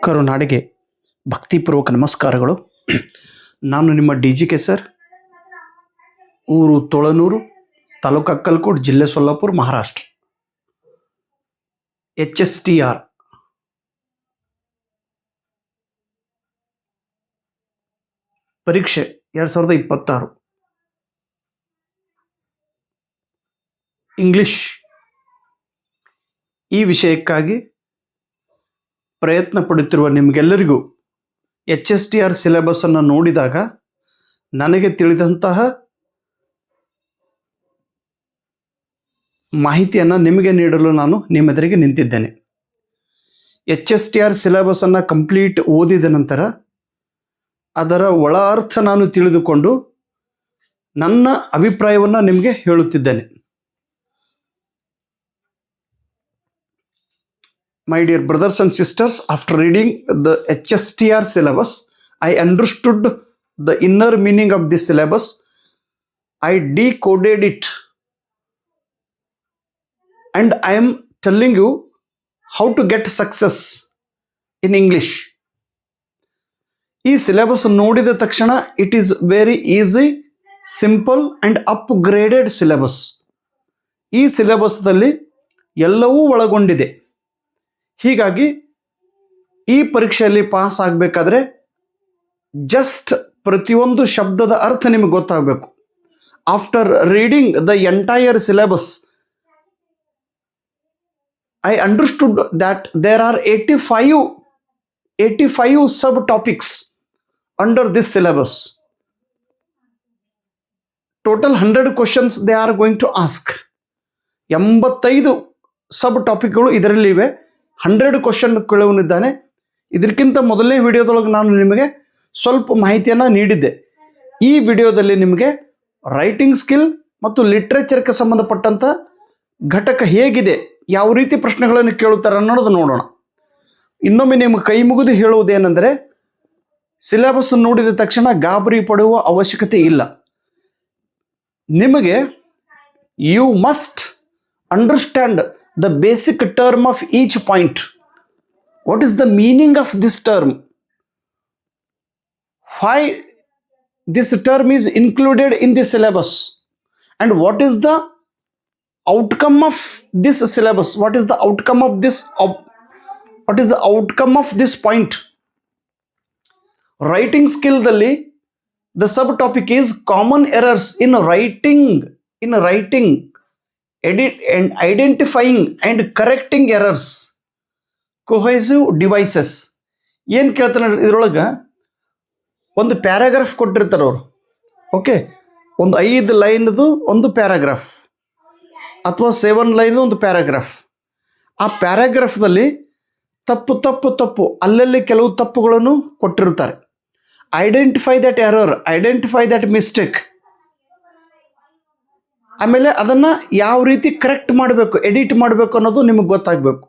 ಕರುನಾಡಿಗೆ ಭಕ್ತಿಪೂರ್ವಕ ನಮಸ್ಕಾರಗಳು. ನಾನು ನಿಮ್ಮ DGK ಸರ್, ಊರು ತೊಳನೂರು, ತಾಲೂಕು ಅಕ್ಕಲಕೋಟ್, ಜಿಲ್ಲೆ ಸೊಲ್ಲಾಪುರ, ಮಹಾರಾಷ್ಟ್ರ. HSTR ಪರೀಕ್ಷೆ 2026 ಇಂಗ್ಲಿಷ್ ಈ ವಿಷಯಕ್ಕಾಗಿ ಪ್ರಯತ್ನ ಪಡುತ್ತಿರುವ ನಿಮಗೆಲ್ಲರಿಗೂ HSTR ಸಿಲೆಬಸ್ಸನ್ನು ನೋಡಿದಾಗ ನನಗೆ ತಿಳಿದಂತಹ ಮಾಹಿತಿಯನ್ನು ನಿಮಗೆ ನೀಡಲು ನಾನು ನಿಮ್ಮೆದುರಿಗೆ ನಿಂತಿದ್ದೇನೆ. HSTR ಸಿಲೆಬಸ್ಸನ್ನು ಕಂಪ್ಲೀಟ್ ಓದಿದ ನಂತರ ಅದರ ಒಳ ಅರ್ಥ ನಾನು ತಿಳಿದುಕೊಂಡು ನನ್ನ ಅಭಿಪ್ರಾಯವನ್ನು ನಿಮಗೆ ಹೇಳುತ್ತಿದ್ದೇನೆ. My dear brothers and sisters, after reading the HSTR syllabus, I understood the inner meaning of this syllabus. I decoded it and I am telling you how to get success in English. ಈ syllabus ನೋಡಿದ ತಕ್ಷಣ it is very easy, simple and upgraded syllabus. ಈ ಸಿಲೆಬಸ್ದಲ್ಲಿ ಎಲ್ಲವೂ ಒಳಗೊಂಡಿದೆ. ಹೀಗಾಗಿ ಈ ಪರೀಕ್ಷೆಯಲ್ಲಿ pass ಆಗಬೇಕಾದ್ರೆ ಜಸ್ಟ್ ಪ್ರತಿಯೊಂದು ಶಬ್ದದ ಅರ್ಥ ನಿಮಗೆ ಗೊತ್ತಾಗಬೇಕು. After reading the entire syllabus, I understood that there are 85 sub topics under this syllabus. Total 100 questions they are going to ask. 85 sub ಟಾಪಿಕ್ಗಳು ಇದರಲ್ಲಿವೆ. 100 ಕ್ವಶನ್ ಕೇಳುವನಿದ್ದಾನೆ. ಇದಕ್ಕಿಂತ ಮೊದಲನೇ ವಿಡಿಯೋದೊಳಗೆ ನಾನು ನಿಮಗೆ ಸ್ವಲ್ಪ ಮಾಹಿತಿಯನ್ನು ನೀಡಿದ್ದೆ. ಈ ವಿಡಿಯೋದಲ್ಲಿ ನಿಮಗೆ ರೈಟಿಂಗ್ ಸ್ಕಿಲ್ ಮತ್ತು ಲಿಟ್ರೇಚರ್ಗೆ ಸಂಬಂಧಪಟ್ಟಂಥ ಘಟಕ ಹೇಗಿದೆ, ಯಾವ ರೀತಿ ಪ್ರಶ್ನೆಗಳನ್ನು ಕೇಳುತ್ತಾರೆ ಅನ್ನೋದು ನೋಡೋಣ. ಇನ್ನೊಮ್ಮೆ ನಿಮಗೆ ಕೈ ಮುಗಿದು ಹೇಳುವುದೇನೆಂದರೆ, ಸಿಲೆಬಸ್ ನೋಡಿದ ತಕ್ಷಣ ಗಾಬರಿ ಪಡುವ ಅವಶ್ಯಕತೆ ಇಲ್ಲ. ನಿಮಗೆ you must understand the basic term of each point. What is the meaning of this term? Why this term is included in the syllabus? And what is the outcome of this syllabus? What is the outcome of this? What is the outcome of this point? Writing skill dalli the subtopic is common errors in writing. Identifying and correcting errors. Cohesive devices. ಏನು ಕೇಳ್ತಾನೆ ಇದರೊಳಗೆ, ಒಂದು paragraph ಕೊಟ್ಟಿರ್ತಾರೆ ಅವರು. Okay, ಒಂದು 5 ಲೈನ್ದು ಒಂದು paragraph ಅಥವಾ 7 ಲೈನ್ದು ಒಂದು ಪ್ಯಾರಾಗ್ರಾಫ್. ಆ ಪ್ಯಾರಾಗ್ರಾಫ್ದಲ್ಲಿ ತಪ್ಪು ಅಲ್ಲಲ್ಲಿ ಕೆಲವು ತಪ್ಪುಗಳನ್ನು ಕೊಟ್ಟಿರ್ತಾರೆ. Identify that error, identify that mistake. ಆಮೇಲೆ ಅದನ್ನು ಯಾವ ರೀತಿ ಕರೆಕ್ಟ್ ಮಾಡಬೇಕು, ಎಡಿಟ್ ಮಾಡಬೇಕು ಅನ್ನೋದು ನಿಮಗೆ ಗೊತ್ತಾಗಬೇಕು.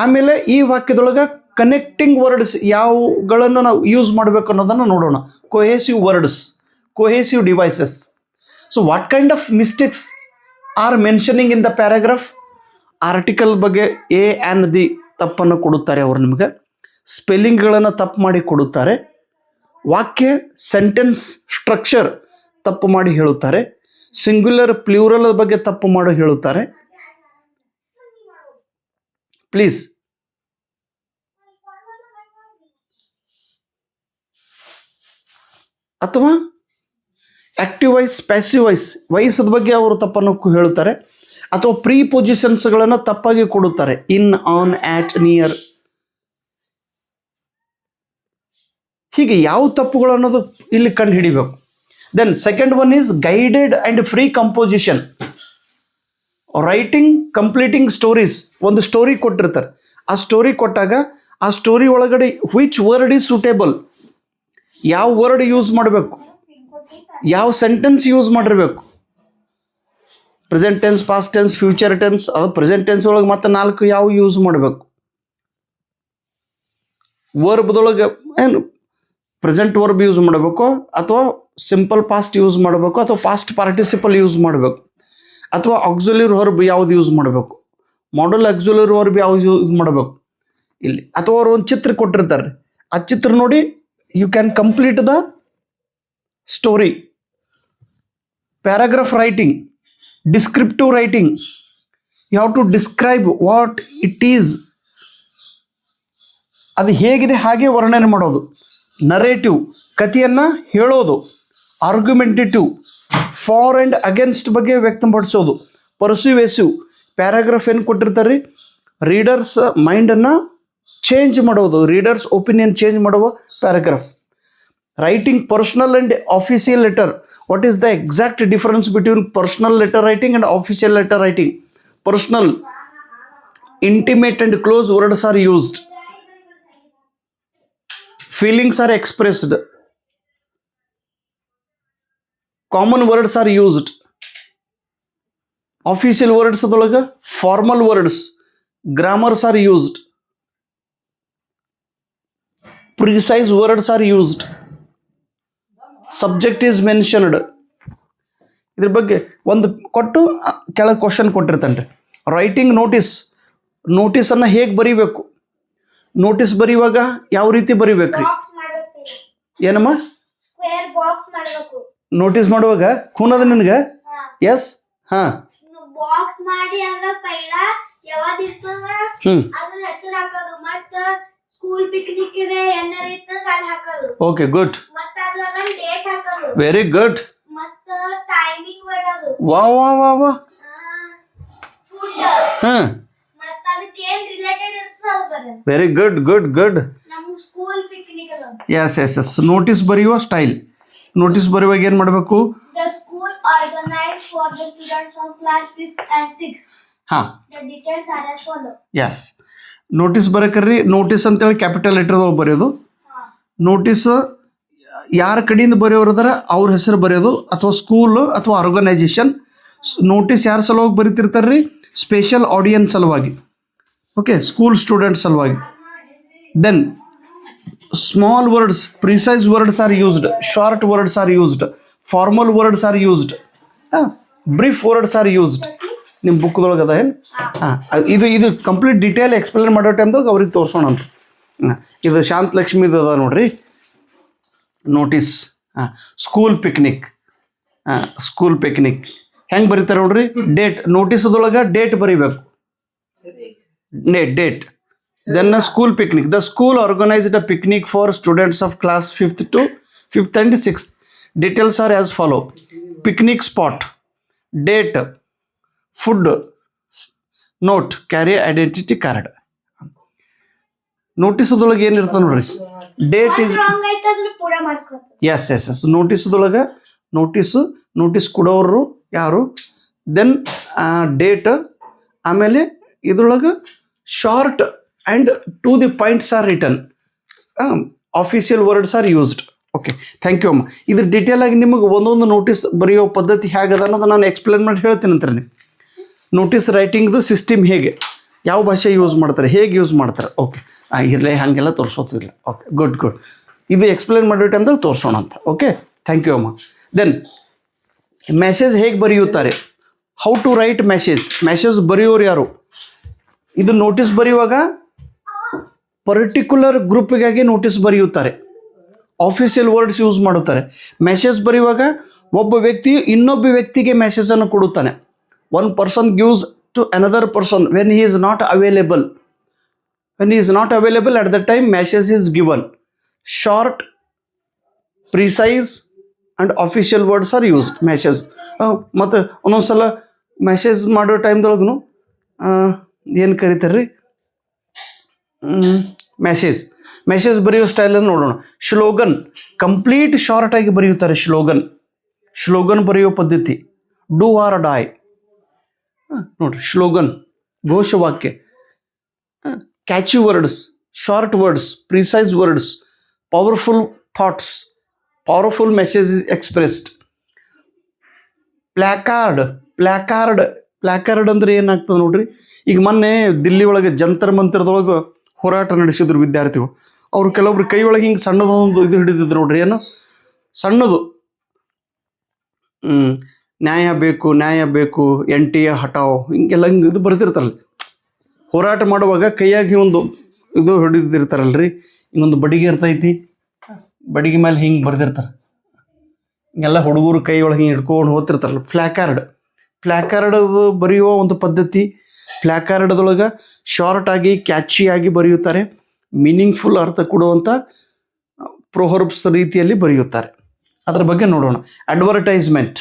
ಆಮೇಲೆ ಈ ವಾಕ್ಯದೊಳಗೆ ಕನೆಕ್ಟಿಂಗ್ ವರ್ಡ್ಸ್ ಯಾವುಗಳನ್ನು ನಾವು ಯೂಸ್ ಮಾಡಬೇಕು ಅನ್ನೋದನ್ನು ನೋಡೋಣ. Cohesive words, cohesive devices. So what kind of mistakes are mentioning in the paragraph? Article ಬಗ್ಗೆ ಎ ಆ್ಯಂಡ್ ದಿ ತಪ್ಪನ್ನು ಕೊಡುತ್ತಾರೆ ಅವರು ನಿಮಗೆ. ಸ್ಪೆಲ್ಲಿಂಗ್ಗಳನ್ನು ತಪ್ಪು ಮಾಡಿ ಕೊಡುತ್ತಾರೆ. ವಾಕ್ಯ ಸೆಂಟೆನ್ಸ್ ಸ್ಟ್ರಕ್ಚರ್ ತಪ್ಪು ಮಾಡಿ ಹೇಳುತ್ತಾರೆ. ಸಿಂಗ್ಯುಲರ್ ಪ್ಲೂರಲ್ ಬಗ್ಗೆ ತಪ್ಪು ಮಾಡಿ ಹೇಳುತ್ತಾರೆ. ಪ್ಲೀಸ್ ಅಥವಾ ಆಕ್ಟಿವ್ ವಾಯ್ಸ್, ಪ್ಯಾಸಿವ್ ವಾಯ್ಸ್, ವಯಸ್ಸದ ಬಗ್ಗೆ ಅವರು ತಪ್ಪನ್ನು ಹೇಳುತ್ತಾರೆ. ಅಥವಾ ಪ್ರೀ ಪೊಸಿಷನ್ಸ್ಗಳನ್ನು ತಪ್ಪಾಗಿ ಕೊಡುತ್ತಾರೆ. ಇನ್, ಆನ್, ಆಟ್, ನಿಯರ್. ಹೀಗೆ ಯಾವ ತಪ್ಪುಗಳು ಅನ್ನೋದು ಇಲ್ಲಿ ಕಂಡು ಹಿಡಿಬೇಕು. Then second one is guided and free composition. Writing completing stories, ಒಂದು ಸ್ಟೋರಿ ಕೊಟ್ಟಿರ್ತಾರೆ. ಆ ಸ್ಟೋರಿ ಕೊಟ್ಟಾಗ ಆ ಸ್ಟೋರಿ ಒಳಗಡೆ ವಿಚ್ ವರ್ಡ್ ಈಸ್ ಸೂಟೇಬಲ್, ಯಾವ ವರ್ಡ್ ಯೂಸ್ ಮಾಡಬೇಕು, ಯಾವ ಸೆಂಟೆನ್ಸ್ ಯೂಸ್ ಮಾಡಿರ್ಬೇಕು, present tense, past tense, future tense. ಅದು ಪ್ರೆಸೆಂಟ್ ಟೆನ್ಸ್ ಒಳಗೆ ಮತ್ತೆ 4 ಯಾವ ಯೂಸ್ ಮಾಡಬೇಕು, ವರ್ಬ್ದೊಳಗೆ ಏನು ಪ್ರೆಸೆಂಟ್ ವರ್ಬ್ ಯೂಸ್ ಮಾಡಬೇಕು, ಅಥವಾ ಸಿಂಪಲ್ ಪಾಸ್ಟ್ ಯೂಸ್ ಮಾಡಬೇಕು, ಅಥವಾ ಪಾಸ್ಟ್ ಪಾರ್ಟಿಸಿಪಲ್ ಯೂಸ್ ಮಾಡಬೇಕು, ಅಥವಾ ಆಕ್ಸಿಲರಿ ವರ್ಬ್ ಯಾವ್ದು ಯೂಸ್ ಮಾಡಬೇಕು, ಮಾಡಲ್ ಆಕ್ಸಿಲರಿ ವರ್ಬ್ ಯಾವ್ದು ಯೂಸ್ ಮಾಡಬೇಕು ಇಲ್ಲಿ. ಅಥವಾ ಅವರು ಒಂದು ಚಿತ್ರ ಕೊಟ್ಟಿರ್ತಾರೆ, ಆ ಚಿತ್ರ ನೋಡಿ you can complete the story. Paragraph writing, descriptive writing, you have to describe what it is, ಅದು ಹೇಗಿದೆ ಹಾಗೆ ವರ್ಣನೆ ಮಾಡೋದು. ನರೇಟಿವ್, ಕಥೆಯನ್ನು ಹೇಳೋದು. ಆರ್ಗ್ಯುಮೆಂಟೇಟಿವ್, ಫಾರ್ ಆ್ಯಂಡ್ ಅಗೇನ್ಸ್ಟ್ ಬಗ್ಗೆ ವ್ಯಕ್ತಪಡಿಸೋದು. ಪರ್ಸ್ಯೂವೇಸಿವ್, ಪ್ಯಾರಾಗ್ರಾಫ್ ಏನು ಕೊಟ್ಟಿರ್ತಾರೆ ರೀ, ರೀಡರ್ಸ್ ಮೈಂಡನ್ನು ಚೇಂಜ್ ಮಾಡೋದು, ರೀಡರ್ಸ್ ಒಪಿನಿಯನ್ ಚೇಂಜ್ ಮಾಡುವ paragraph. Writing personal and official letter. What is the exact difference between personal letter writing and official letter writing? Personal, intimate and close words are used. Feelings are expressed. Common words are used. Official words adolaga formal words, grammars are used. Precise words are used. Subject is mentioned. ಇದ್ರ ಬಗ್ಗೆ ಒಂದು ಕೊಟ್ಟು ಕೆಳಗೆ question ಕೊಟ್ಟಿರ್ತಾನೆ. Writing ನೋಟಿಸನ್ನು ಹೇಗೆ ಬರೀಬೇಕು, notice ಬರೆಯುವಾಗ ಯಾವ ರೀತಿ ಬರೀಬೇಕ್ರಿ? ಏನಮ್ಮ? ನೋಟಿಸ್ ಮಾಡುವಾಗ ಖೂನದ ನಿನಗೆ? ಎಸ್. ಹಾ, ಬಾಕ್ಸ್ ಮಾಡಿ ಅದ್ರ ಪೈಲ ಯಾವದ ಇರ್ತದ ಅದ್ರ ಹೆಸರು ಹಾಕೋದು, ಮತ್ತ ಸ್ಕೂಲ್ ಪಿಕ್ನಿಕ್ ರೆ ಏನಾರ ಇರ್ತದ ಅಲ್ಲಿ ಹಾಕೋದು. Okay, good. ಮತ್ತ ಅದ್ರಾಗ ಡೇಟ್ ಹಾಕೋದು. Very good. ಮತ್ತ ಟೈಮಿಂಗ್ ಬರೋದು. ವಾ ವಾ ವಾ ವಾ. ಫುಡ್. ಹಾ, ಮತ್ತ ಅದಕ್ಕೆ ಏನ್ ರಿಲೇಟೆಡ್ ಇರ್ತದ ಅದು ಬರೋದು. Very good, good, good. ನಮ್ಮ ಸ್ಕೂಲ್ ಪಿಕ್ನಿಕ್ ಅದ. Yes S yes. ನೋಟಿಸ್ ಬರೆಯುವ ಸ್ಟೈಲ್. ನೋಟಿಸ್ ಬರೆಯುವಾಗ ಏನು ಮಾಡಬೇಕು? The school organized for the students of class 5th and 6th. ಹಾ, The details are as follow. S. Notice ಬರಕರ್ರಿ, ನೋಟಿಸ್ ಅಂತೇಳಿ capital ಲೆಟರ್ದಾಗ ಬರೆಯೋದು. ನೋಟಿಸ್ ಯಾರ ಕಡೆಯಿಂದ ಬರೆಯೋರದಾರ ಅವ್ರ ಹೆಸರು ಬರೆಯೋದು, ಅಥವಾ ಸ್ಕೂಲ್ ಅಥವಾ ಆರ್ಗನೈಜೇಷನ್. ನೋಟಿಸ್ ಯಾರ ಸಲುವಾಗಿ ಬರೀತಿರ್ತಾರೆ ರೀ? ಸ್ಪೆಷಲ್ ಆಡಿಯನ್ಸ್ ಸಲುವಾಗಿ. ಓಕೆ, ಸ್ಕೂಲ್ ಸ್ಟೂಡೆಂಟ್ಸ್ ಸಲುವಾಗಿ. Then small words, precise words are used, short words are used, formal words are used, brief words are used. ನಿಮ್ಮ ಬುಕ್ದೊಳಗೆ ಅದ ಏನು? ಹಾಂ, ಇದು ಕಂಪ್ಲೀಟ್ ಡೀಟೇಲ್ ಎಕ್ಸ್ಪ್ಲೇನ್ ಮಾಡೋ ಟೈಮ್ದಾಗ ಅವ್ರಿಗೆ ತೋರಿಸೋಣ ಅಂತ. ಇದು ಶಾಂತ ಲಕ್ಷ್ಮಿದು ಅದ ನೋಡ್ರಿ notice. School picnic. School picnic ಹೆಂಗೆ ಬರೀತಾರೆ ನೋಡ್ರಿ? ಡೇಟ್, ನೋಟಿಸ್ದೊಳಗೆ ಡೇಟ್ ಬರೀಬೇಕು, date. Then a school picnic. The school organized a picnic for students of class 5th and 6th. Details are as follow. Picnic spot, date, food, note, carry identity card. Notice ದೊಳಗೆ ಏನಿರ್ತದೆ ನೋಡ್ರಿ? Date is wrong ಆಯ್ತು ಅದನ್ನ ಪೂರಾ ಮಾಡ್ಕೋ. S S S. ನೋಟಿಸ್ದೊಳಗೆ notice ಕೊಡೋರು ಯಾರು, ದೆನ್ ಡೇಟ್, ಆಮೇಲೆ ಇದ್ರೊಳಗೆ short and to the points are written. Official words are used. Okay, thank you ಅಮ್ಮ. ಇದು ಡೀಟೇಲ್ ಆಗಿ ನಿಮಗೆ ಒಂದೊಂದು ನೋಟಿಸ್ ಬರೆಯೋ ಪದ್ಧತಿ ಹೇಗದ ಅನ್ನೋದು ನಾನು ಎಕ್ಸ್ಪ್ಲೇನ್ ಮಾಡಿ ಹೇಳ್ತೀನಿ ಅಂತಾರೆ. ನೀವು ನೋಟಿಸ್ ರೈಟಿಂಗ್ದು ಸಿಸ್ಟಮ್ ಹೇಗೆ, ಯಾವ ಭಾಷೆ ಯೂಸ್ ಮಾಡ್ತಾರೆ, ಹೇಗೆ ಯೂಸ್ ಮಾಡ್ತಾರೆ. ಓಕೆ, ಇರಲಿ, ಹಾಗೆಲ್ಲ ತೋರಿಸೋತಿಲ್ಲ. Okay, good good. ಇದು ಎಕ್ಸ್ಪ್ಲೇನ್ ಮಾಡೋ ಟೈಮ್ದಲ್ಲಿ ತೋರಿಸೋಣ ಅಂತ. ಓಕೆ, ಥ್ಯಾಂಕ್ ಯು ಅಮ್ಮ. ದೆನ್ ಮೆಸೇಜ್ ಹೇಗೆ ಬರೆಯುತ್ತಾರೆ? ಹೌ ಟು ರೈಟ್ ಮೆಸೇಜ್ ಬರೆಯೋರು ಯಾರು? ಇದು ನೋಟಿಸ್ ಬರೆಯುವಾಗ ಪರ್ಟಿಕ್ಯುಲರ್ ಗ್ರೂಪ್ಗಾಗಿ ನೋಟಿಸ್ ಬರೆಯುತ್ತಾರೆ, ಆಫೀಸಿಯಲ್ ವರ್ಡ್ಸ್ ಯೂಸ್ ಮಾಡುತ್ತಾರೆ. ಮೆಸೇಜ್ ಬರೆಯುವಾಗ ಒಬ್ಬ ವ್ಯಕ್ತಿಯು ಇನ್ನೊಬ್ಬ ವ್ಯಕ್ತಿಗೆ ಮೆಸೇಜನ್ನು ಕೊಡುತ್ತಾನೆ. One person gives to another person when he is not available. When he is not available at the time message is given. Short, precise and official words are used. Message ಮತ್ತು ಒಂದೊಂದು ಸಲ ಮೆಸೇಜ್ ಮಾಡೋ ಟೈಮ್ದೊಳಗೂ ಏನು ಕರೀತಾರೆ ರೀ? Message ಬರೆಯೋ ಸ್ಟೈಲನ್ನು ನೋಡೋಣ. Slogan, complete short ಆಗಿ ಬರೆಯುತ್ತಾರೆ. ಶ್ಲೋಗನ್ ಬರೆಯೋ ಪದ್ಧತಿ. ಡೂ ಆರ್ ಡೈ, ನೋಡ್ರಿ ಸ್ಲೋಗನ್, ಘೋಷವಾಕ್ಯ, catchy words, short words, precise words, powerful thoughts, powerful message is expressed. Placard ಅಂದ್ರೆ ಏನಾಗ್ತದೆ ನೋಡ್ರಿ. ಈಗ ಮೊನ್ನೆ ದಿಲ್ಲಿ ಒಳಗೆ ಜಂತರ್ ಮಂತರದೊಳಗೆ ಹೋರಾಟ ನಡೆಸಿದ್ರು ವಿದ್ಯಾರ್ಥಿಗಳು. ಅವ್ರು ಕೆಲವೊಬ್ರು ಕೈ ಒಳಗೆ ಹಿಂಗೆ ಸಣ್ಣದೊಂದು ಇದು ಹಿಡಿದಿದ್ರು ನೋಡ್ರಿ, ಏನು ಸಣ್ಣದು, ನ್ಯಾಯ ಬೇಕು, ಎಂಟಿಯ ಹಟಾವ್, ಹಿಂಗೆಲ್ಲ ಹಿಂಗೆ ಇದು ಬರ್ತಿರ್ತಾರಲ್ಲ. ಹೋರಾಟ ಮಾಡುವಾಗ ಕೈಯಾಗಿ ಒಂದು ಇದು ಹಿಡಿದಿರ್ತಾರಲ್ರಿ, ಹಿಂಗೊಂದು ಬಡಿಗೆ ಇರ್ತೈತಿ, ಬಡಿಗೆ ಮೇಲೆ ಹಿಂಗೆ ಬರ್ದಿರ್ತಾರೆ. ಹಿಂಗೆಲ್ಲ ಹುಡುಗರು ಕೈ ಒಳಗೆ ಹಿಂಗೆ ಹಿಡ್ಕೊಂಡು ಹೋಗ್ತಿರ್ತಾರಲ್ಲ. ಪ್ಲ್ಯಾಕಾರ್ಡ್ ಬರೆಯುವ ಒಂದು ಪದ್ಧತಿ. ಪ್ಲ್ಯಾಕಾರ್ಡ್ದೊಳಗೆ ಶಾರ್ಟ್ ಆಗಿ ಕ್ಯಾಚಿಯಾಗಿ ಬರೆಯುತ್ತಾರೆ, ಮೀನಿಂಗ್ಫುಲ್ ಅರ್ಥ ಕೊಡುವಂಥ ಪ್ರೊಹರ್ಬ್ಸ್ ರೀತಿಯಲ್ಲಿ ಬರೆಯುತ್ತಾರೆ. ಅದರ ಬಗ್ಗೆ ನೋಡೋಣ. ಅಡ್ವರ್ಟೈಸ್ಮೆಂಟ್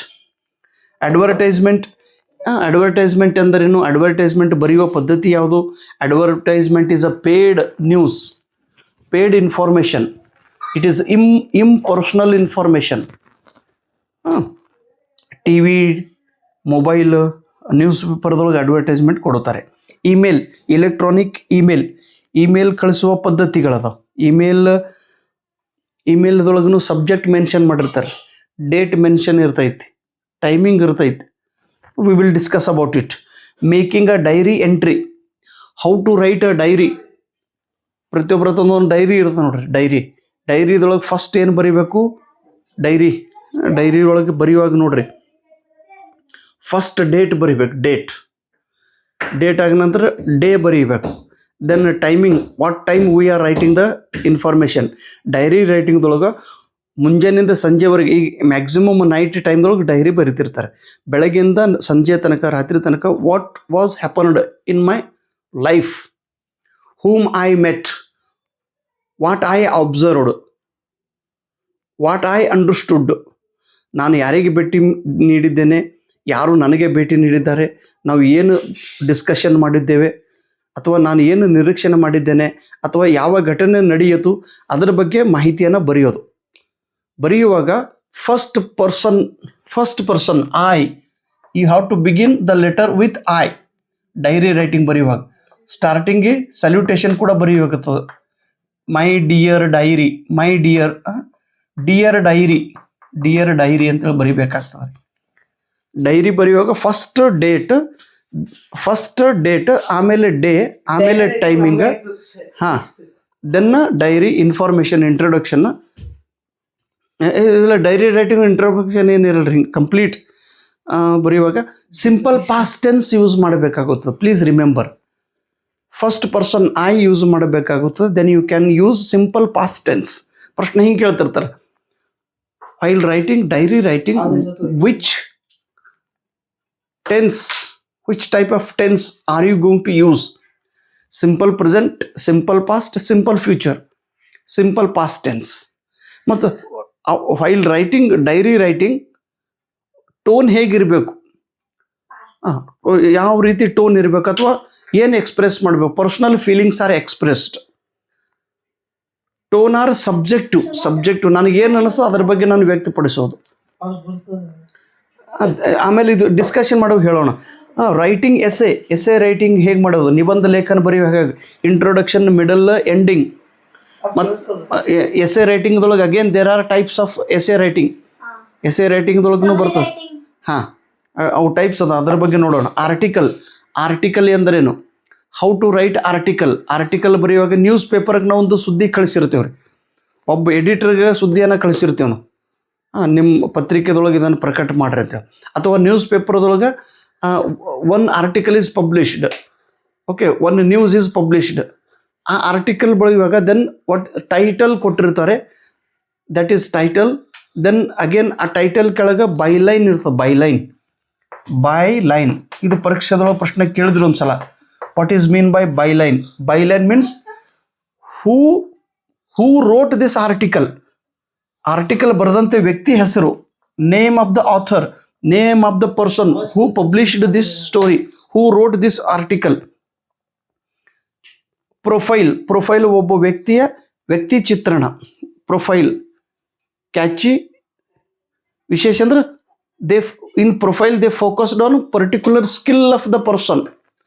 ಎಂದರೇನು? ಅಡ್ವರ್ಟೈಸ್ಮೆಂಟ್ ಬರೆಯುವ ಪದ್ಧತಿ ಯಾವುದು? Advertisement is a paid news, paid information. It is impersonal information. T V, mobile, news ಪೇಪರ್ದೊಳಗೆ ಅಡ್ವರ್ಟೈಸ್ಮೆಂಟ್ ಕೊಡುತ್ತಾರೆ. ಇಮೇಲ್, ಎಲೆಕ್ಟ್ರಾನಿಕ್ ಇಮೇಲ್ ಕಳಿಸುವ ಪದ್ಧತಿಗಳದ. ಇಮೇಲ್ದೊಳಗೂ ಸಬ್ಜೆಕ್ಟ್ ಮೆನ್ಷನ್ ಮಾಡಿರ್ತಾರೆ, ಡೇಟ್ ಮೆನ್ಷನ್ ಇರ್ತೈತಿ, ಟೈಮಿಂಗ್ ಇರ್ತೈತಿ. We will discuss about it. Making a diary entry, how to write a diary. ಪ್ರತಿಯೊಬ್ಬರತ್ತೊಂದು diary ಇರುತ್ತೆ ನೋಡ್ರಿ. ಡೈರಿದೊಳಗೆ ಫಸ್ಟ್ ಏನು ಬರೀಬೇಕು? ಡೈರಿ ಒಳಗೆ ಬರೆಯುವಾಗ ನೋಡ್ರಿ, ಫಸ್ಟ್ ಡೇಟ್ ಬರಿಬೇಕು. ಡೇಟ್ ಆದ ನಂತರ ಡೇ ಬರೀಬೇಕು. Then timing, what time we are writing the information. Diary ರೈಟಿಂಗ್ದೊಳಗೆ ಮುಂಜಾನೆಯಿಂದ ಸಂಜೆವರೆಗೆ, ಈಗ ಮ್ಯಾಕ್ಸಿಮಮ್ ನೈಟ್ ಟೈಮ್ದೊಳಗೆ ಡೈರಿ ಬರೀತಿರ್ತಾರೆ. ಬೆಳಗ್ಗೆಯಿಂದ ಸಂಜೆ ತನಕ, ರಾತ್ರಿ ತನಕ, what was happened in my life, whom I met, what I observed, what I understood. ನಾನು ಯಾರಿಗೆ ಭೇಟಿ ನೀಡಿದ್ದೇನೆ, ಯಾರು ನನಗೆ ಭೇಟಿ ನೀಡಿದ್ದಾರೆ, ನಾವು ಏನು ಡಿಸ್ಕಷನ್ ಮಾಡಿದ್ದೇವೆ, ಅಥವಾ ನಾನು ಏನು ನಿರೀಕ್ಷಣೆ ಮಾಡಿದ್ದೇನೆ, ಅಥವಾ ಯಾವ ಘಟನೆ ನಡೆಯಿತು, ಅದರ ಬಗ್ಗೆ ಮಾಹಿತಿಯನ್ನು ಬರೆಯುವಾಗ first person I, you have to begin the letter with I. Diary writing ಬರೆಯುವಾಗ ಸ್ಟಾರ್ಟಿಂಗ್ಗೆ ಸಲ್ಯೂಟೇಷನ್ ಕೂಡ ಬರೆಯುವಾಗುತ್ತದೆ. My dear diary, dear diary ಅಂತೇಳಿ ಬರಿಬೇಕಾಗ್ತದೆ. ಡೈರಿ ಬರೆಯುವಾಗ ಫಸ್ಟ್ ಡೇಟ್, ಆಮೇಲೆ ಡೇ, ಆಮೇಲೆ timing, then diary information introduction. ಇಲ್ಲ, ಡೈರಿ ರೈಟಿಂಗ್ ಇಂಟ್ರೊಡಕ್ಷನ್ ಏನಿರಲ್ರಿ, ಹಿಂಗೆ ಕಂಪ್ಲೀಟ್ ಬರೆಯುವಾಗ ಸಿಂಪಲ್ ಪಾಸ್ಟ್ ಟೆನ್ಸ್ ಯೂಸ್ ಮಾಡಬೇಕಾಗುತ್ತದೆ. Please remember, first person I use ಮಾಡಬೇಕಾಗುತ್ತದೆ. Then you can use simple past tense. ಪ್ರಶ್ನೆ ಹಿಂಗೆ ಕೇಳ್ತಿರ್ತಾರೆ, while writing diary writing, which type of tense are you going to use? Simple present, simple past, simple future, simple past tense. ಮತ್ತು while writing diary writing tone ಹೇಗಿರಬೇಕು, ಯಾವ ರೀತಿ tone ಇರಬೇಕು, ಅಥವಾ ಏನು express ಮಾಡಬೇಕು. Personal feelings are expressed. Tone are subjective, ನನಗೇನು ಅನಿಸ್ತೋ ಅದ್ರ ಬಗ್ಗೆ ನಾನು ವ್ಯಕ್ತಪಡಿಸೋದು. ಆಮೇಲೆ ಇದು ಡಿಸ್ಕಷನ್ ಮಾಡೋದು ಹೇಳೋಣ. ರೈಟಿಂಗ್ ಎಸೆ ರೈಟಿಂಗ್ ಹೇಗೆ ಮಾಡೋದು, ನಿಬಂಧ ಲೇಖನ ಬರೆಯುವ ಹೇಗೆ, ಇಂಟ್ರೊಡಕ್ಷನ್, ಮಿಡಲ್, ಎಂಡಿಂಗ್. ಮತ್ತು ಎಸೆ ರೈಟಿಂಗ್ದೊಳಗೆ again there are types of essay ರೈಟಿಂಗ್ದೊಳಗೂ ಬರ್ತದೆ. ಅವು ಟೈಪ್ಸ್ ಅದ, ಅದ್ರ ಬಗ್ಗೆ ನೋಡೋಣ. ಆರ್ಟಿಕಲ್ ಎಂದರೇನು? ಹೌ ಟು ರೈಟ್ ಆರ್ಟಿಕಲ್ ಬರೆಯುವಾಗ ನ್ಯೂಸ್ ಪೇಪರ್ಗೆ ನಾವು ಒಂದು ಸುದ್ದಿ ಕಳಿಸಿರ್ತೇವೆ ರೀ, ಒಬ್ಬ ಎಡಿಟರ್ಗೆ ಸುದ್ದಿಯನ್ನು ಕಳಿಸಿರ್ತೇವೆ ನಾವು, ನಿಮ್ಮ ಪತ್ರಿಕೆದೊಳಗೆ ಇದನ್ನು ಪ್ರಕಟ ಮಾಡಿರ್ತೇವೆ. ಅಥವಾ ನ್ಯೂಸ್ ಪೇಪರ್ದೊಳಗೆ one article is published, okay, one news is published. ಆ ಆರ್ಟಿಕಲ್ ಬರೆಯುವಾಗ ದೆನ್ ವಾಟ್ ಟೈಟಲ್ ಕೊಟ್ಟಿರ್ತಾರೆ, that is title. Then again ಆ ಟೈಟಲ್ ಕೆಳಗೆ ಬೈಲೈನ್ ಇರ್ತದೆ, ಬೈಲೈನ್. ಇದು ಪರೀಕ್ಷೆದೊಳಗೆ ಪ್ರಶ್ನೆ ಕೇಳಿದ್ರು ಒಂದ್ಸಲ. What is mean by byline? Byline means who wrote this article. Article ಬರೆದಂತೆ ವ್ಯಕ್ತಿ ಹೆಸರು, name of the author, name of the person who published this story, who wrote this article. Profile ಒಬ್ಬ ವ್ಯಕ್ತಿ ಚಿತ್ರಣ, ಪ್ರೊಫೈಲ್. ಕ್ಯಾಚಿ ವಿಶೇಷ ಅಂದ್ರೆ in profile they focused on particular skill of the person.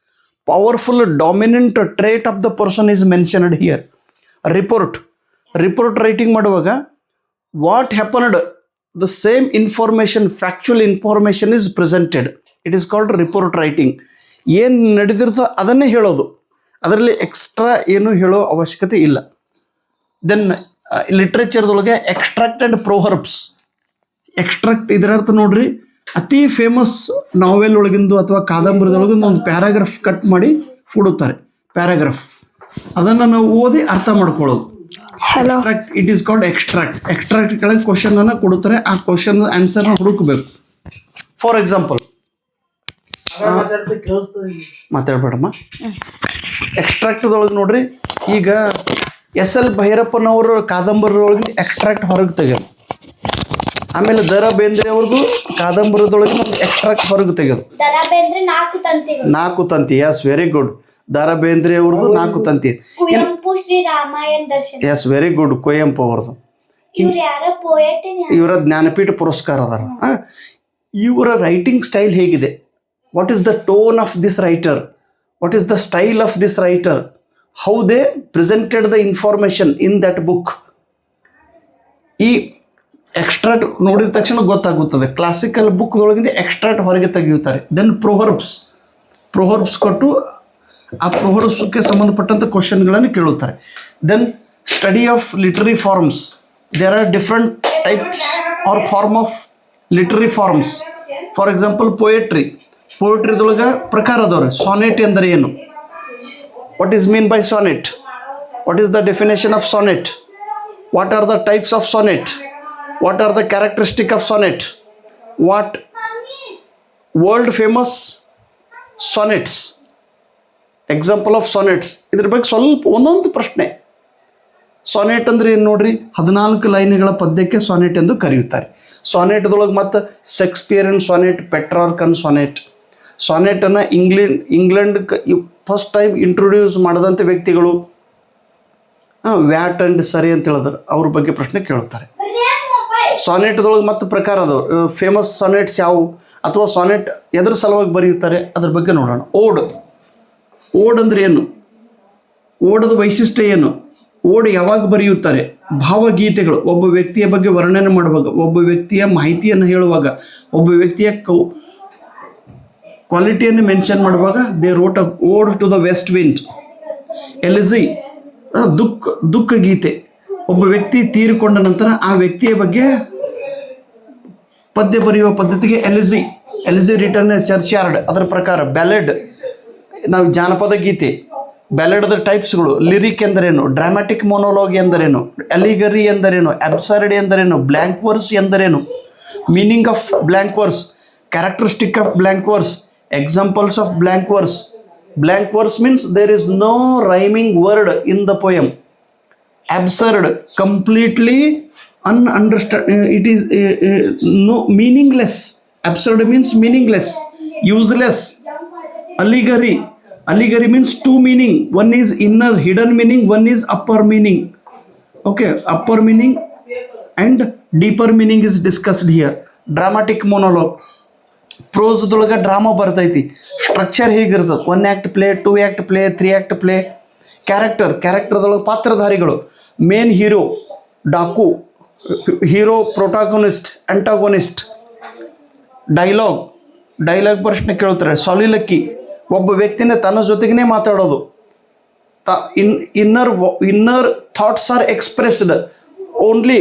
Powerful dominant trait of the person is mentioned here. Report writing ಮಾಡುವಾಗ what happened, the same information, factual information is presented. It is called report writing. ಏನು ನಡೆದಿರ್ತೋ ಅದನ್ನೇ ಹೇಳೋದು, ಅದರಲ್ಲಿ extra ಏನು ಹೇಳೋ ಅವಶ್ಯಕತೆ ಇಲ್ಲ. Then ಲಿಟ್ರೇಚರ್ದೊಳಗೆ ಎಕ್ಸ್ಟ್ರಾಕ್ಟ್ ಆ್ಯಂಡ್ ಪ್ರೋಹರ್ಬ್ಸ್. ಎಕ್ಸ್ಟ್ರಾಕ್ಟ್ ಇದರರ್ಥ ನೋಡ್ರಿ, ಅತಿ ಫೇಮಸ್ ನಾವೆಲ್ ಒಳಗಿಂದು ಅಥವಾ ಕಾದಂಬರಿದೊಳಗಿಂದು ಒಂದು ಪ್ಯಾರಾಗ್ರಾಫ್ ಕಟ್ ಮಾಡಿ ಕೊಡುತ್ತಾರೆ. ಪ್ಯಾರಾಗ್ರಾಫ್ ಅದನ್ನು ನಾವು ಓದಿ ಅರ್ಥ ಮಾಡ್ಕೊಳ್ಳೋದು. Extract, it is called extract. Extract ಕೆಳಗೆ ಕ್ವಶನ್ ಅನ್ನು ಕೊಡುತ್ತಾರೆ, ಆ ಕ್ವಶನ್ ಆನ್ಸರ್ನ ಹುಡುಕಬೇಕು. For example, ಮಾತಾಡ್ಬೇಡಮ್ಮ. ಎಕ್ಸ್ಟ್ರಾಕ್ಟ್ದೊಳಗೆ ನೋಡ್ರಿ, ಈಗ SL ಭೈರಪ್ಪನವರು ಕಾದಂಬರಿಯೊಳಗೆ ಎಕ್ಸ್ಟ್ರಾಕ್ಟ್ ಹೊರಗೆ ತೆಗೆಯೋದು. ಆಮೇಲೆ ದ ರಾ ಬೇಂದ್ರೆ ಅವ್ರದ್ದು ಕಾದಂಬರಿದೊಳಗೆ ಒಂದು ಎಕ್ಸ್ಟ್ರಾಕ್ಟ್ ಹೊರಗೆ ತೆಗೆಯೋದು. ನಾಲ್ಕು ತಂತಿ. Yes, very good. Da Ra Bendre ಅವ್ರದ್ದು 4 ತಂತಿ. ಕುವೆಂಪು ಶ್ರೀ ರಾಮಾಯಣ ದರ್ಶನ. S, very good. ಕುವೆಂಪು ಅವ್ರದ್ದು. ಇವರ ಜ್ಞಾನಪೀಠ ಪುರಸ್ಕಾರ ಅದಾರ. ಇವರ ರೈಟಿಂಗ್ ಸ್ಟೈಲ್ ಹೇಗಿದೆ? What is the tone of this writer? What is the style of this writer? How they presented the information in that book. ಈ ಎಕ್ಸ್ಟ್ರಾಕ್ಟ್ ನೋಡಿದ ತಕ್ಷಣ ಗೊತ್ತಾಗುತ್ತದೆ. ಕ್ಲಾಸಿಕಲ್ ಬುಕ್ದೊಳಗಿಂದ ಎಕ್ಸ್ಟ್ರಾಕ್ಟ್ ಹೊರಗೆ ತೆಗೆಯುತ್ತಾರೆ. ದೆನ್ ಪ್ರೋಹರ್ಬ್ಸ್ ಕೊಟ್ಟು ಆ ಪ್ರೋಹರ್ಬ್ಸ್ಗೆ ಸಂಬಂಧಪಟ್ಟಂಥ ಕ್ವಶನ್ಗಳನ್ನು ಕೇಳುತ್ತಾರೆ. Then study of literary forms. There are different types or form of literary forms. For example, ಪೋಯಟ್ರಿದೊಳಗೆ ಪ್ರಕಾರ ಅದಾವ್ರೆ. ಸಾನೆಟ್ ಎಂದರೆ ಏನು? What is mean by sonnet? What is the definition of sonnet? What are the types of sonnet? What are the characteristics of sonnet? What world famous sonnets? Example of sonnets. ಇದ್ರ ಬಗ್ಗೆ ಸ್ವಲ್ಪ ಒಂದೊಂದು ಪ್ರಶ್ನೆ. Sonnet ಅಂದ್ರೆ ಏನು ನೋಡ್ರಿ, 14 ಲೈನ್ಗಳ ಪದ್ಯಕ್ಕೆ sonnet ಎಂದು ಕರೆಯುತ್ತಾರೆ. ಸಾನೆಟ್ದೊಳಗೆ ಮತ್ತು ಶೇಕ್ಸ್ಪಿಯರನ್ ಸಾನೆಟ್, ಪೆಟ್ರಾರ್ಕನ್ ಸಾನೆಟ್. ಸಾನೆಟನ್ನು ಇಂಗ್ಲೆಂಡ್ ಫಸ್ಟ್ ಟೈಮ್ ಇಂಟ್ರೊಡ್ಯೂಸ್ ಮಾಡಿದಂಥ ವ್ಯಕ್ತಿಗಳು ವ್ಯಾಟ್ ಅಂಡ್ ಸರಿ ಅಂತ ಹೇಳಿದ್ರು. ಅವ್ರ ಬಗ್ಗೆ ಪ್ರಶ್ನೆ ಕೇಳುತ್ತಾರೆ. ಸಾನೆಟ್ದೊಳಗೆ ಮತ್ತು ಪ್ರಕಾರ ಅದಾವ. ಫೇಮಸ್ ಸಾನೆಟ್ಸ್ ಯಾವುವು, ಅಥವಾ ಸಾನೆಟ್ ಎದ್ರ ಸಲುವಾಗಿ ಬರೆಯುತ್ತಾರೆ ಅದ್ರ ಬಗ್ಗೆ ನೋಡೋಣ. ಓಡ್ ಅಂದ್ರೆ ಏನು? ಓಡದ ವೈಶಿಷ್ಟ್ಯ ಏನು? ಓಡ್ ಯಾವಾಗ ಬರೆಯುತ್ತಾರೆ? ಭಾವಗೀತೆಗಳು. ಒಬ್ಬ ವ್ಯಕ್ತಿಯ ಬಗ್ಗೆ ವರ್ಣನೆ ಮಾಡುವಾಗ, ಒಬ್ಬ ವ್ಯಕ್ತಿಯ ಮಾಹಿತಿಯನ್ನು ಹೇಳುವಾಗ, ಒಬ್ಬ ವ್ಯಕ್ತಿಯ ಕ್ವಾಲಿಟಿಯನ್ನು ಮೆನ್ಷನ್ ಮಾಡುವಾಗ ದೇ ರೋಟ್ ಅ ಓಡ್ ಟು ದ ವೆಸ್ಟ್ ವಿಂಡ್. ಎಲಿಜಿ, ದುಃಖ ಗೀತೆ. ಒಬ್ಬ ವ್ಯಕ್ತಿ ತೀರಿಕೊಂಡ ನಂತರ ಆ ವ್ಯಕ್ತಿಯ ಬಗ್ಗೆ ಪದ್ಯ ಬರೆಯುವ ಪದ್ಧತಿಗೆ ಎಲಿಜಿ ರಿಟರ್ನ್ ಚರ್ಚ್ ಯಾರ್ಡ್. ಅದರ ಪ್ರಕಾರ ಬ್ಯಾಲೆಡ್, ನಾವು ಜಾನಪದ ಗೀತೆ. ಬ್ಯಾಲೆಡ್ದ ಟೈಪ್ಸ್ಗಳು. ಲಿರಿಕ್ ಎಂದರೇನು? ಡ್ರಾಮ್ಯಾಟಿಕ್ ಮೊನೋಲಾಗ್ ಎಂದರೇನು? ಅಲಿಗರಿ ಎಂದರೇನು? ಅಬ್ಸರ್ಡ್ ಎಂದರೇನು? ಬ್ಲ್ಯಾಂಕ್ ವರ್ಸ್ ಎಂದರೇನು? Meaning of blank verse, characteristic of blank verse, examples of blank verse. Blank verse means there is no rhyming word in the poem. Absurd, completely ununderstand. It is no meaningless. Absurd means meaningless, useless. Allegory means two meaning. One is inner hidden meaning, one is upper meaning. Okay, upper meaning and deeper meaning is discussed here. Dramatic monologue. ಪ್ರೋಸ್ದೊಳಗೆ drama ಬರ್ತೈತಿ. Structure ಹೇಗಿರ್ತದೆ? 1 act play, 2 act play, 3 act play. ಕ್ಯಾರೆಕ್ಟರ್ದೊಳಗೆ ಪಾತ್ರಧಾರಿಗಳು. Main hero, ಡಾಕು, hero, protagonist, antagonist. Dialogue ಪ್ರಶ್ನೆ ಕೇಳ್ತಾರೆ. Soliloquy, ಒಬ್ಬ ವ್ಯಕ್ತಿನೇ ತನ್ನ ಜೊತೆಗೇ ಮಾತಾಡೋದು. Inner thoughts are expressed, only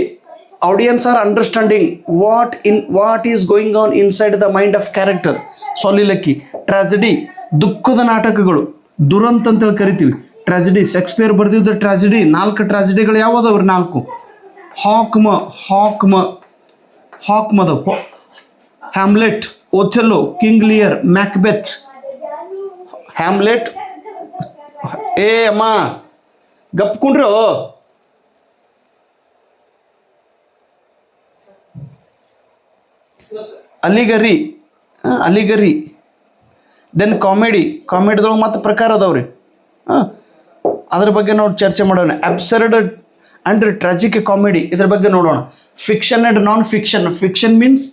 audience are understanding what is going on inside the mind of character. Soliloquy. Tragedy, ದುಃಖದ ನಾಟಕಗಳು, ದುರಂತ ಅಂತೇಳಿ ಕರಿತೀವಿ. ಟ್ರಾಜಿಡಿ, ಶೇಕ್ಸ್ಪಿಯರ್ ಬರೆದಿದ್ದ ಟ್ರಾಜಿಡಿ. 4 ಟ್ರಾಜಿಡಿಗಳು ಯಾವುದವ್ರಿ? 4. ಹಾಕ್ಮದ, Hamlet, Othello, King Lear, Macbeth. Hamlet, ಅಮ್ಮ ಗಪ್ಕೊಂಡ್ರು. ಅಲಿಗರಿ. ದೆನ್ ಕಾಮಿಡಿದೊಳಗೆ ಮತ್ತೆ ಪ್ರಕಾರ ಅದಾವ್ರಿ. ಅದ್ರ ಬಗ್ಗೆ ನಾವು ಚರ್ಚೆ ಮಾಡೋಣ. ಅಬ್ಸರ್ಡ್ ಅಂಡ್ ಟ್ರಾಜಿಕ್ ಕಾಮಿಡಿ, ಇದ್ರ ಬಗ್ಗೆ ನೋಡೋಣ. Fiction and non fiction. Fiction means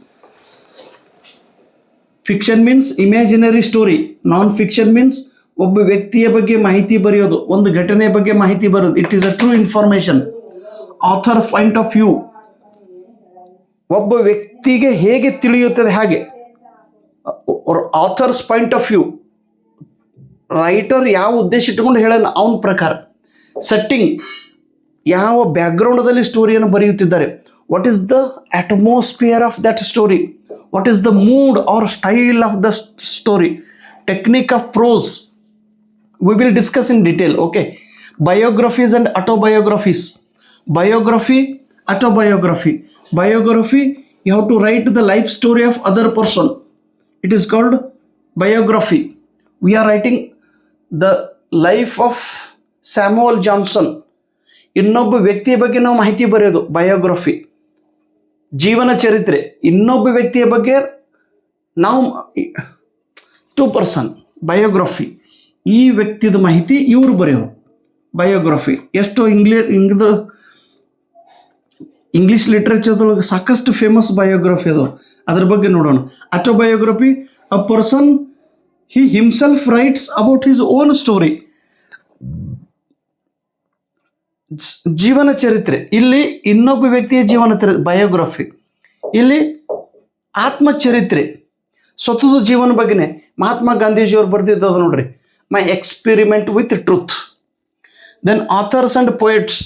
fiction means imaginary story. Non fiction means ಒಬ್ಬ ವ್ಯಕ್ತಿಯ ಬಗ್ಗೆ ಮಾಹಿತಿ ಬರೆಯೋದು, ಒಂದು ಘಟನೆಯ ಬಗ್ಗೆ ಮಾಹಿತಿ ಬರೆಯೋದು. It is a true information. Author point of view, ಒಬ್ಬ ವ್ಯಕ್ತಿಗೆ ಹೇಗೆ ತಿಳಿಯುತ್ತದೆ ಹಾಗೆ. Author's point of view, writer ಯಾವ ಉದ್ದೇಶ ಇಟ್ಟುಕೊಂಡು ಹೇಳೋಣ ಅವನ ಪ್ರಕಾರ. ಸೆಟ್ಟಿಂಗ್, ಯಾವ ಬ್ಯಾಕ್ಗ್ರೌಂಡದಲ್ಲಿ ಸ್ಟೋರಿಯನ್ನು ಬರೆಯುತ್ತಿದ್ದಾರೆ. What is the atmosphere of that story, what is the mood or style of the story. Technique of prose we will discuss in detail. Okay, biographies and autobiographies. Biography, autobiography. Biography, you have to write the life story of other person, it is called biography. We are writing the life of Samuel Johnson. ಇನ್ನೊಬ್ಬ ವ್ಯಕ್ತಿಯ ಬಗ್ಗೆ ನಾವು ಮಾಹಿತಿ ಬರೆಯೋದು biography, ಜೀವನ ಚರಿತ್ರೆ. ಇನ್ನೊಬ್ಬ ವ್ಯಕ್ತಿಯ ಬಗ್ಗೆ ನಾವು 2 ಪರ್ಸನ್ ಬಯೋಗ್ರಫಿ, ಈ ವ್ಯಕ್ತಿದ ಮಾಹಿತಿ ಇವರು ಬರೆಯೋರು ಬಯೋಗ್ರಫಿ. ಎಷ್ಟು ಇಂಗ್ಲಿಷ್ ಲಿಟ್ರೇಚರ್ದೊಳಗೆ ಸಾಕಷ್ಟು ಫೇಮಸ್ ಬಯೋಗ್ರಫಿ ಅದು, ಅದ್ರ ಬಗ್ಗೆ ನೋಡೋಣ. Autobiography, a person he himself rights about his own story. ಜೀವನ ಚರಿತ್ರೆ, ಇಲ್ಲಿ ಇನ್ನೊಬ್ಬ ವ್ಯಕ್ತಿಯ ಜೀವನ ಬಯೋಗ್ರಫಿ. ಇಲ್ಲಿ ಆತ್ಮಚರಿತ್ರೆ, ಸ್ವತಃ ಜೀವನ ಬಗ್ಗೆನೆ. ಮಹಾತ್ಮ ಗಾಂಧೀಜಿಯವರು ಬರೆದಿದ್ದದು ನೋಡ್ರಿ, my experiment with truth. Then authors and poets,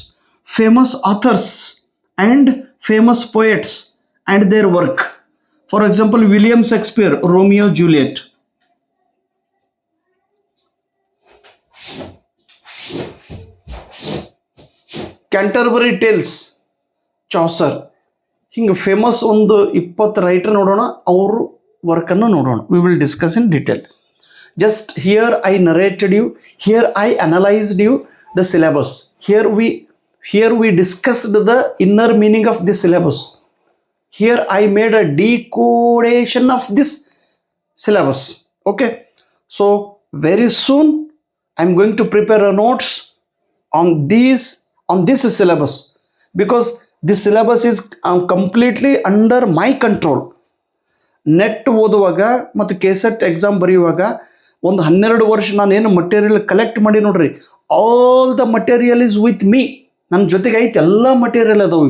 famous authors and famous poets and their work. For example William Shakespeare, Romeo Juliet. Canterbury Tales, Chaucer. ಹಿಂಗೆ ಫೇಮಸ್ ಒಂದು 20 ರೈಟರ್ ನೋಡೋಣ, ಅವ್ರ ವರ್ಕನ್ನು ನೋಡೋಣ. We will discuss in detail. Just here I narrated you, here I analyzed you the syllabus. Here we discussed the inner meaning of this syllabus. Here I made a decodation of this syllabus. Okay, so very soon I'm going to prepare a notes on this syllabus, because this syllabus is completely under my control. Net ಓದುವಾಗ ಮತ್ತು KSET exam ಬರೆಯುವಾಗ ಒಂದು 12 ವರ್ಷ ನಾನೇನು material collect ಮಾಡಿ ನೋಡ್ರಿ, all the material is with me. ನನ್ನ ಜೊತೆಗೆ ಐತೆ, ಎಲ್ಲ ಮಟೀರಿಯಲ್ ಅದಾವು.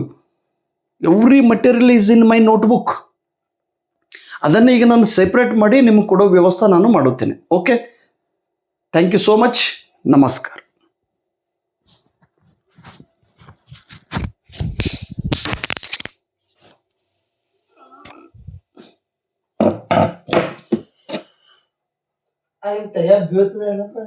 Every material is in my notebook. ಅದನ್ನು ಈಗ ನಾನು ಸೆಪ್ರೇಟ್ ಮಾಡಿ ನಿಮ್ಗೆ ಕೊಡೋ ವ್ಯವಸ್ಥೆ ನಾನು ಮಾಡುತ್ತೇನೆ. Okay, thank you so much. ನಮಸ್ಕಾರ. ಆಯ್ತಯ್ಯ ಬೀಳ್ತದೆ ಏನಪ್ಪ.